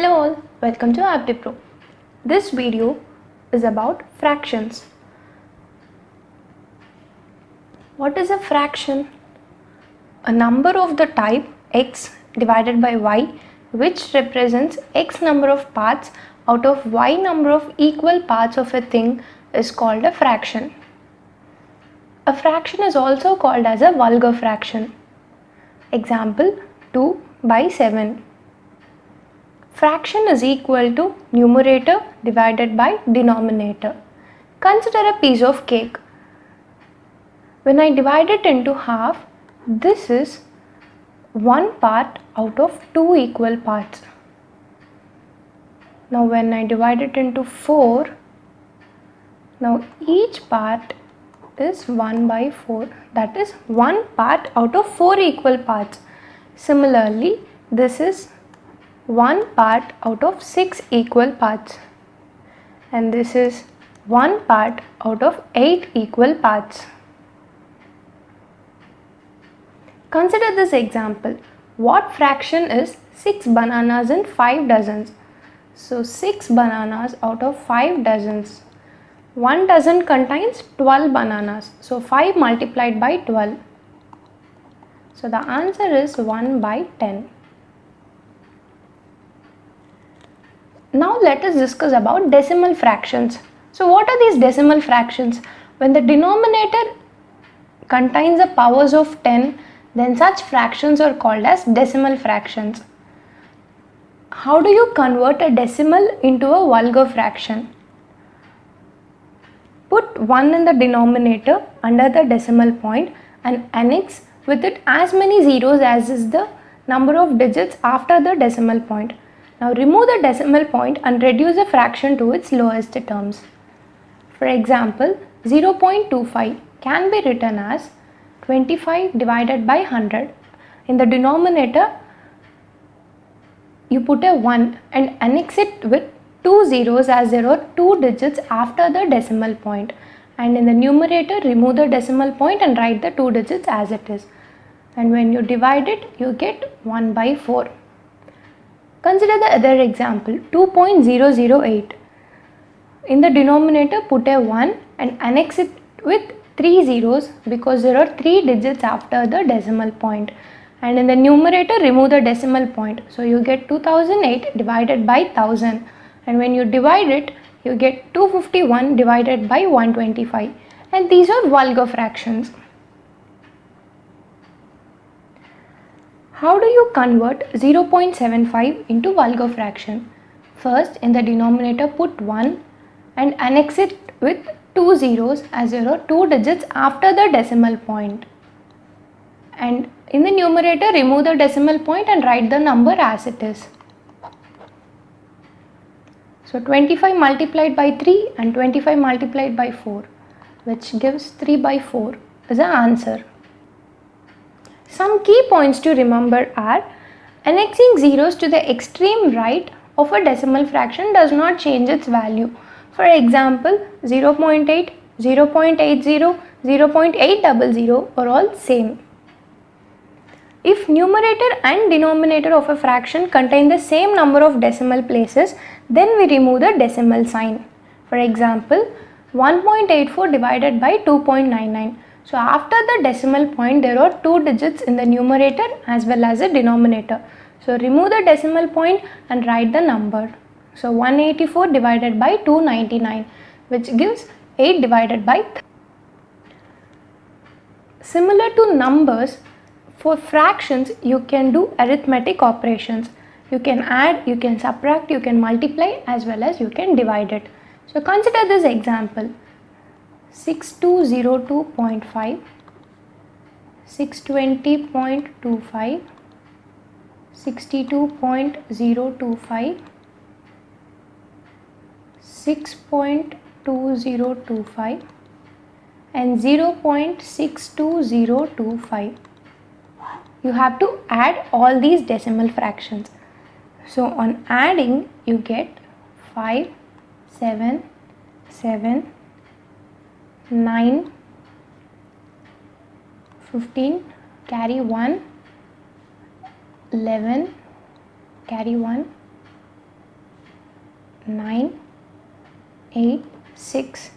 Hello all, welcome to AppDipro. This video is about fractions. What is a fraction? A number of the type x divided by y, which represents x number of parts out of y number of equal parts of a thing, is called a fraction. A fraction is also called as a vulgar fraction. Example 2 by 7. Fraction is equal to numerator divided by denominator. Consider a piece of cake. When I divide it into half, this is one part out of two equal parts. Now when I divide it into 4, now each part is 1 by 4. That is one part out of 4 equal parts. Similarly, this is one part out of 6 equal parts, and this is one part out of 8 equal parts. Consider this example. What fraction is 6 bananas in 5 dozens? So 6 bananas out of 5 dozens. 1 dozen contains 12 bananas. So 5 multiplied by 12. So the answer is 1 by 10. Now let us discuss about decimal fractions. So what are these decimal fractions? When the denominator contains the powers of 10, then such fractions are called as decimal fractions. How do you convert a decimal into a vulgar fraction? Put 1 in the denominator under the decimal point and annex with it as many zeros as is the number of digits after the decimal point. Now remove the decimal point and reduce the fraction to its lowest terms. For example, 0.25 can be written as 25 divided by 100. In the denominator, you put a 1 and annex it with 2 zeros as there are 2 digits after the decimal point. And in the numerator, remove the decimal point and write the 2 digits as it is. And when you divide it, you get 1 by 4. Consider the other example, 2.008. In the denominator, put a 1 and annex it with 3 zeros because there are 3 digits after the decimal point. And in the numerator, remove the decimal point. So you get 2008 divided by 1000. And when you divide it, you get 251 divided by 125. And these are vulgar fractions. How do you convert 0.75 into vulgar fraction? First, in the denominator put 1 and annex it with 2 zeros as there are 2 digits after the decimal point. And in the numerator, remove the decimal point and write the number as it is. So 25 multiplied by 3 and 25 multiplied by 4, which gives 3 by 4 is the answer. Some key points to remember are: annexing zeros to the extreme right of a decimal fraction does not change its value. For example, 0.8, 0.80, 0.800 are all same. If numerator and denominator of a fraction contain the same number of decimal places, then we remove the decimal sign. For example, 1.84 divided by 2.99. So after the decimal point, there are 2 digits in the numerator as well as the denominator. So remove the decimal point and write the number. So 184 divided by 299, which gives 8 divided by 3. Similar to numbers, for fractions you can do arithmetic operations. You can add, you can subtract, you can multiply as well as you can divide it. So consider this example. 6202.5, 620.25, 62.025, 6.2025 and 0.62025. You have to add all these decimal fractions. So on adding, you get 5, 7, 7, 9, 15, carry 1, 11, carry 1, 9, 8, 6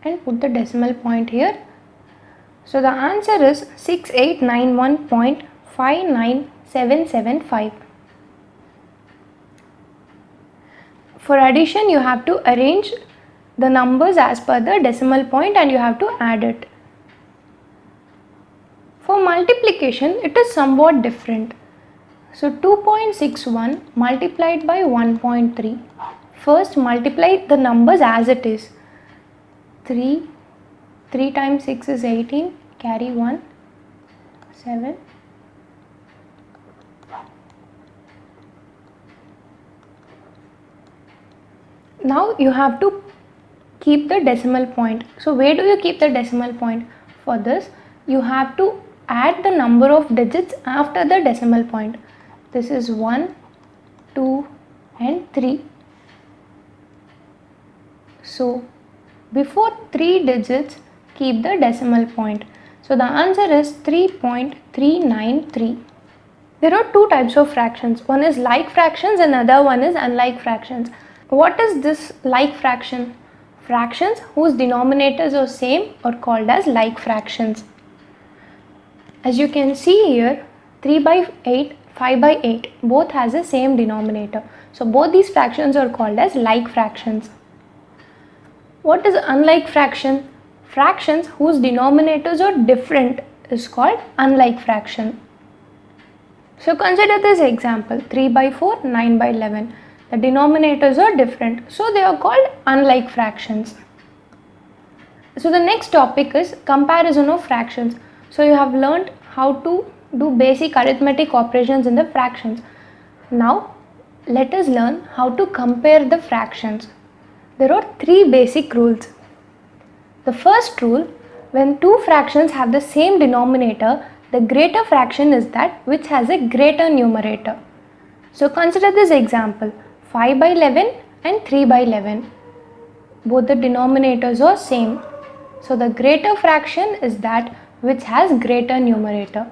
and put the decimal point here. So the answer is 6891.59775. For addition, you have to arrange the numbers as per the decimal point and you have to add it. For multiplication, it is somewhat different. So 2.61 multiplied by 1.3. First multiply the numbers as it is. 3 times 6 is 18, carry 1, 7. Now you have to keep the decimal point. So where do you keep the decimal point? For this, you have to add the number of digits after the decimal point. This is 1, 2 and 3. So before 3 digits, keep the decimal point. So the answer is 3.393. There are two types of fractions. One is like fractions and another one is unlike fractions. What is this like fraction? Fractions whose denominators are same are called as like fractions. As you can see here, 3 by 8, 5 by 8 both has the same denominator. So both these fractions are called as like fractions. What is unlike fraction? Fractions whose denominators are different is called unlike fraction. So consider this example, 3 by 4, 9 by 11. The denominators are different, so they are called unlike fractions. So the next topic is comparison of fractions. So you have learned how to do basic arithmetic operations in the fractions. Now let us learn how to compare the fractions. There are three basic rules. The first rule, when two fractions have the same denominator, the greater fraction is that which has a greater numerator. So consider this example, 5 by 11 and 3 by 11. Both the denominators are same. So the greater fraction is that which has greater numerator.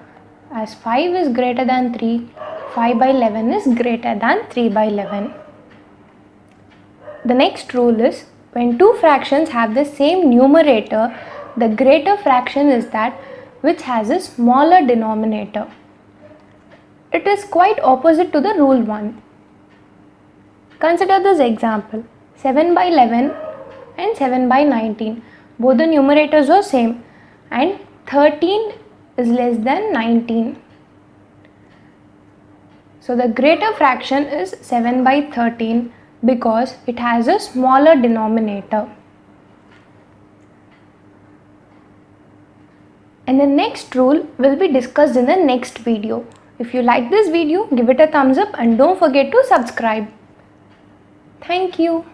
As 5 is greater than 3, 5 by 11 is greater than 3 by 11. The next rule is, when two fractions have the same numerator, the greater fraction is that which has a smaller denominator. It is quite opposite to the rule 1. Consider this example, 7 by 11 and 7 by 19. Both the numerators are same and 13 is less than 19. So the greater fraction is 7 by 13 because it has a smaller denominator. And the next rule will be discussed in the next video. If you like this video, give it a thumbs up and don't forget to subscribe. Thank you.